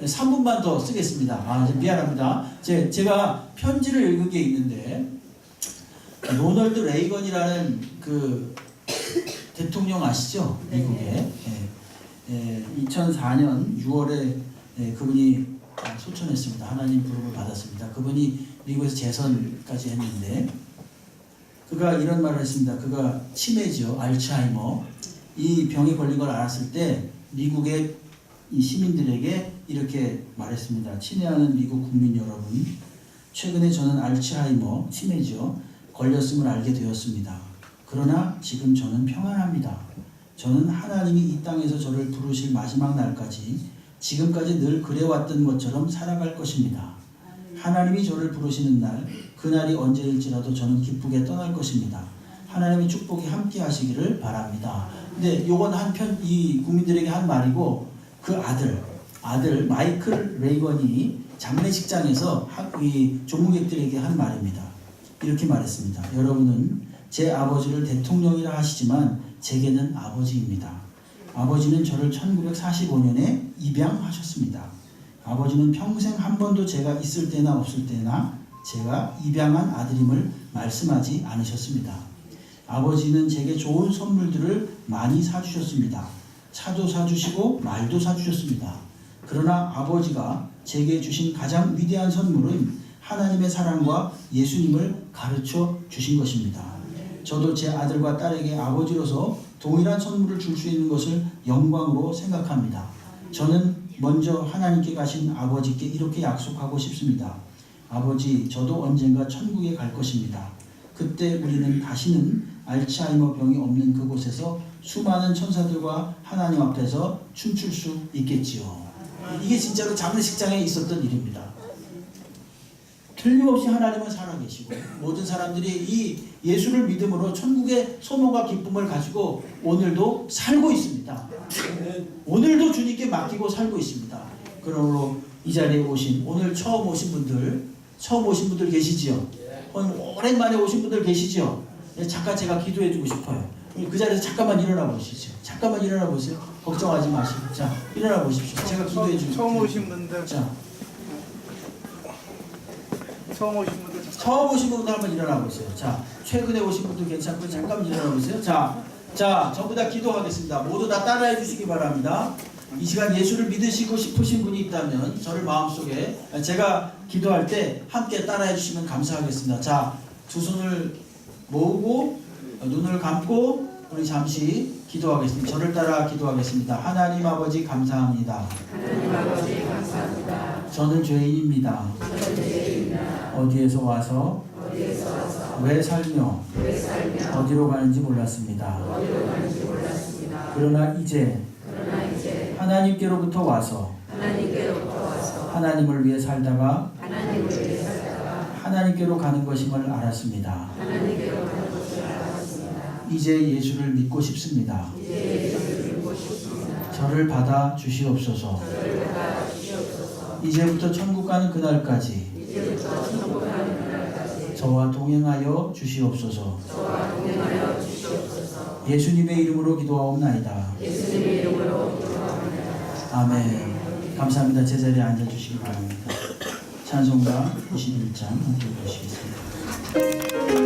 3분만 더 쓰겠습니다. 미안합니다. 제가 편지를 읽은 게 있는데 로널드 레이건이라는 그 대통령 아시죠? 미국에 2004년 6월에 그분이 소천했습니다. 하나님 부름을 받았습니다. 그분이 미국에서 재선까지 했는데 그가 이런 말을 했습니다. 그가 치매죠. 알츠하이머. 이 병이 걸린 걸 알았을 때 미국의 이 시민들에게 이렇게 말했습니다. 친애하는 미국 국민 여러분, 최근에 저는 알츠하이머, 치매죠. 걸렸음을 알게 되었습니다. 그러나 지금 저는 평안합니다. 저는 하나님이 이 땅에서 저를 부르실 마지막 날까지 지금까지 늘 그래왔던 것처럼 살아갈 것입니다. 하나님이 저를 부르시는 날, 그날이 언제일지라도 저는 기쁘게 떠날 것입니다. 하나님의 축복이 함께 하시기를 바랍니다. 근데 요건 이 국민들에게 한 말이고, 그 아들 마이클 레이건이 장례식장에서 이 조문객들에게 한 말입니다. 이렇게 말했습니다. 여러분은 제 아버지를 대통령이라 하시지만 제게는 아버지입니다. 아버지는 저를 1945년에 입양하셨습니다. 아버지는 평생 한 번도 제가 있을 때나 없을 때나 제가 입양한 아들임을 말씀하지 않으셨습니다. 아버지는 제게 좋은 선물들을 많이 사주셨습니다. 차도 사주시고 말도 사주셨습니다. 그러나 아버지가 제게 주신 가장 위대한 선물은 하나님의 사랑과 예수님을 가르쳐 주신 것입니다. 저도 제 아들과 딸에게 아버지로서 동일한 선물을 줄 수 있는 것을 영광으로 생각합니다. 저는 먼저 하나님께 가신 아버지께 이렇게 약속하고 싶습니다. 아버지, 저도 언젠가 천국에 갈 것입니다. 그때 우리는 다시는 알츠하이머 병이 없는 그곳에서 수많은 천사들과 하나님 앞에서 춤출 수 있겠지요. 이게 진짜로 장례식장에 있었던 일입니다. 틀림없이 하나님은 살아계시고 모든 사람들이 이 예수를 믿음으로 천국의 소망과 기쁨을 가지고 오늘도 살고 있습니다. 오늘도 주님께 맡기고 살고 있습니다. 그러므로 이 자리에 오신 오늘 처음 오신 분들 계시지요? 오랜만에 오신 분들 계시죠? 잠깐 제가 기도해 주고 싶어요. 그 자리에서 잠깐만 일어나 보시죠. 잠깐만 일어나 보세요. 걱정하지 마시고. 자, 일어나 보십시오. 제가 기도해 주고. 처음 오신 분들. 자, 처음 오신 분들 한번 일어나 보세요. 자, 최근에 오신 분들 괜찮고 잠깐 일어나 보세요. 자, 전부 다 기도하겠습니다. 모두 다 따라해 주시기 바랍니다. 이 시간 예수를 믿으시고 싶으신 분이 있다면 저를 마음속에 제가 기도할 때 함께 따라해 주시면 감사하겠습니다. 자, 두 손을 모으고 눈을 감고 우리 잠시 기도하겠습니다. 저를 따라 기도하겠습니다. 하나님 아버지 감사합니다. 하나님 아버지 감사합니다. 저는 죄인입니다. 어디에서 와서 왜 살며 어디로 가는지 몰랐습니다. 그러나 이제 하나님께로부터 와서 하나님을 위해 살다가 하나님께로 가는 것임을 알았습니다. 이제 예수를 믿고 싶습니다. 저를 받아 주시옵소서. 이제부터 천국 가는 그날까지 저와 동행하여 주시옵소서. 예수님의 이름으로 기도하옵나이다. 아멘. 감사합니다. 제자리에 앉아주시기 바랍니다. 찬송가 21장 함께 보시겠습니다.